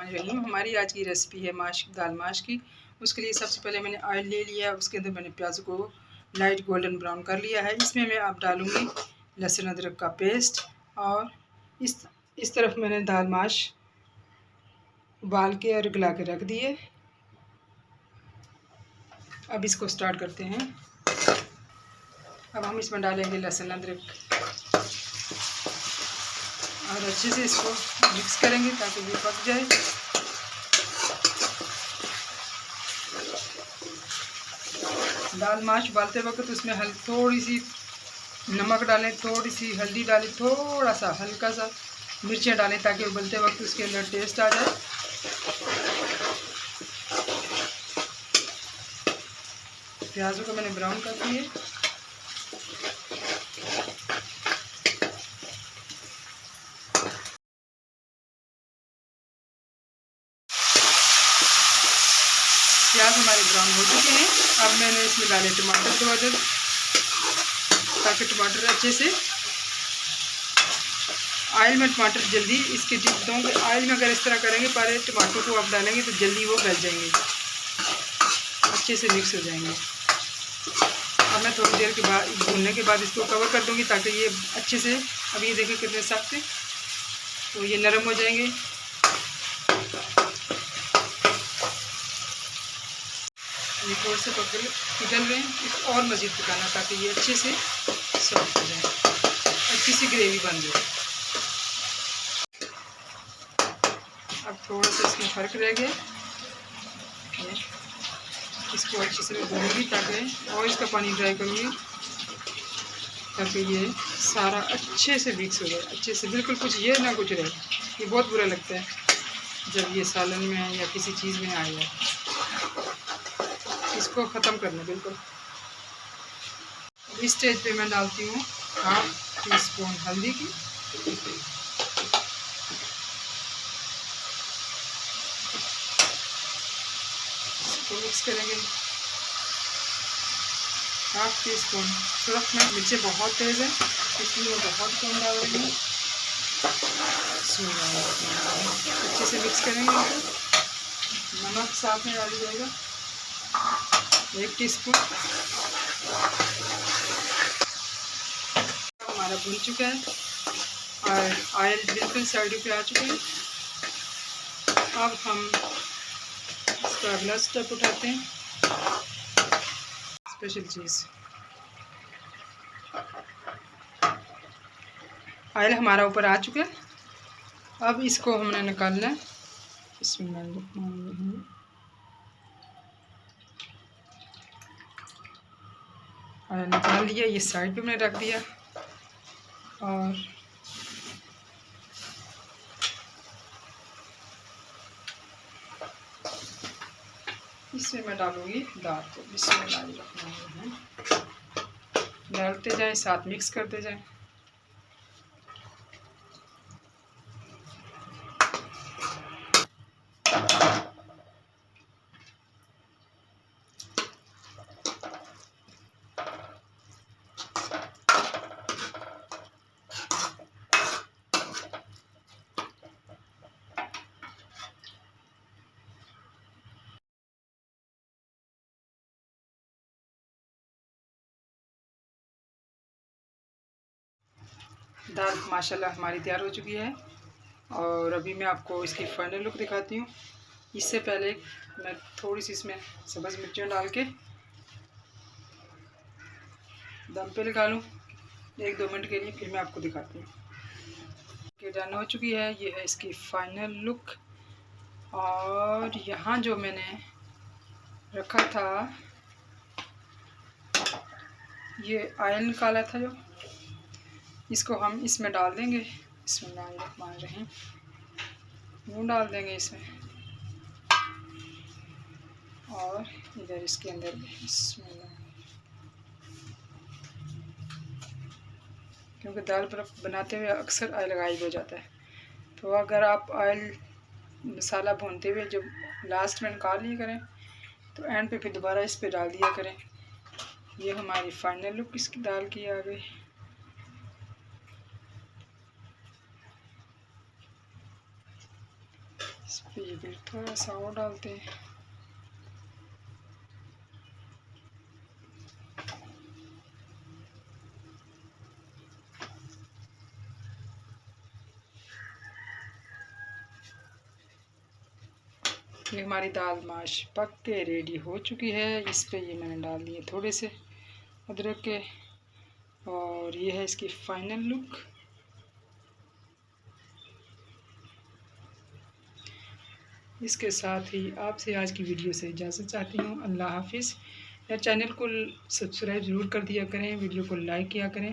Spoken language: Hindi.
बिस्मिल्लाहिर्रहमानिर्रहीम। हमारी आज की रेसिपी है दाल माश की। उसके लिए सबसे पहले मैंने ऑयल ले लिया, उसके अंदर मैंने प्याज को लाइट गोल्डन ब्राउन कर लिया है। इसमें मैं अब डालूँगी लहसुन अदरक का पेस्ट, और इस तरफ मैंने दाल माश उबाल के और गला के रख दिए। अब इसको स्टार्ट करते हैं। अब हम इसमें डालेंगे लहसुन अदरक और अच्छे से इसको मिक्स करेंगे ताकि ये पक जाए। दाल माश उबालते वक्त उसमें थोड़ी सी नमक डालें, थोड़ी सी हल्दी डालें, थोड़ा सा हल्का सा मिर्चें डालें ताकि उबलते वक्त उसके अंदर टेस्ट आ जाए। प्याज़ों को मैंने ब्राउन कर दिए। प्याज हमारे ब्राउन हो चुके हैं। अब मैंने इसमें डाले टमाटर 2 अदद, ताकि टमाटर अच्छे से ऑयल में टमाटर जल्दी इसके टिप दूँगी। ऑयल में अगर इस तरह करेंगे, पहले टमाटर को आप डालेंगे तो जल्दी वो गल जाएंगे, अच्छे से मिक्स हो जाएंगे। अब मैं थोड़ी देर के बाद भूनने के बाद इसको कवर कर दूँगी ताकि ये अच्छे से, अब ये देखिए कितने सख्त हैं, तो ये नरम हो जाएंगे। ये थोड़े से पिघल रहे हैं, इसको और मज़ीद पकाना ताकि ये अच्छे से सॉफ्ट हो जाए, अच्छी सी ग्रेवी बन जाए। अब थोड़ा सा इसमें फ़र्क रह गया, इसको अच्छे से भूनूंगी ताकि, और इसका पानी ड्राई करूँगी ताकि ये सारा अच्छे से मिक्स हो जाए, अच्छे से, बिल्कुल कुछ ये ना कुछ रहे। ये बहुत बुरा लगता है जब ये सालन में या किसी चीज़ में आ जाए। इसको ख़त्म करना बिल्कुल। इस स्टेज पे मैं डालती हूँ 1/2 टीस्पून हल्दी की, इसको मिक्स करेंगे। 1/2 टीस्पून सुरख में, मिर्चें बहुत तेज़ है इसलिए मैं बहुत कम डाल रही हूँ। अच्छे से मिक्स करेंगे इनको। नमक साथ में डाल जाएगा 1 टीस्पून। हमारा भून चुका है और ऑयल बिल्कुल साइडों पे आ चुके हैं। अब हम इसका अगला स्टेप उठाते हैं, स्पेशल चीज़। ऑयल हमारा ऊपर आ चुका है, अब इसको हमने निकालना है। इसमें ऑयल निकाल लिया, ये साइड पे मैंने रख दिया, और इसमें मैं डालूँगी दाल को। बिस्मिल्लाह, डालते जाएं, साथ मिक्स करते जाएं। दाल माशाल्लाह हमारी तैयार हो चुकी है, और अभी मैं आपको इसकी फाइनल लुक दिखाती हूँ। इससे पहले मैं थोड़ी सी इसमें सब्ज़ मिर्चें डाल के दम पे लगा लूँ 1-2 मिनट के लिए, फिर मैं आपको दिखाती हूँ कि डन हो चुकी है। ये है इसकी फाइनल लुक। और यहाँ जो मैंने रखा था, ये ऑयल निकाला था जो, इसको हम इसमें डाल देंगे। बिस्मिल्लाहिर्रहमानिर्रहीम, यूँ डाल देंगे इसमें, और इधर इसके अंदर बिस्मिल्लाह, क्योंकि दाल बनाते हुए अक्सर ऑयल गायब हो जाता है, तो अगर आप ऑयल मसाला भूनते हुए जब लास्ट में निकाल लिया करें तो एंड पे फिर दोबारा इस पे डाल दिया करें। ये हमारी फाइनल लुक इसकी दाल की आ गई। इस पर ये भी थोड़ा सा और डालते हैं। ये हमारी दाल माश पक के रेडी हो चुकी है। इस पे ये मैंने डाल दिए थोड़े से अदरक के, और ये है इसकी फाइनल लुक। इसके साथ ही आपसे आज की वीडियो से इजाज़त चाहती हूँ। अल्लाह हाफिज़। या चैनल को सब्सक्राइब ज़रूर कर दिया करें, वीडियो को लाइक किया करें।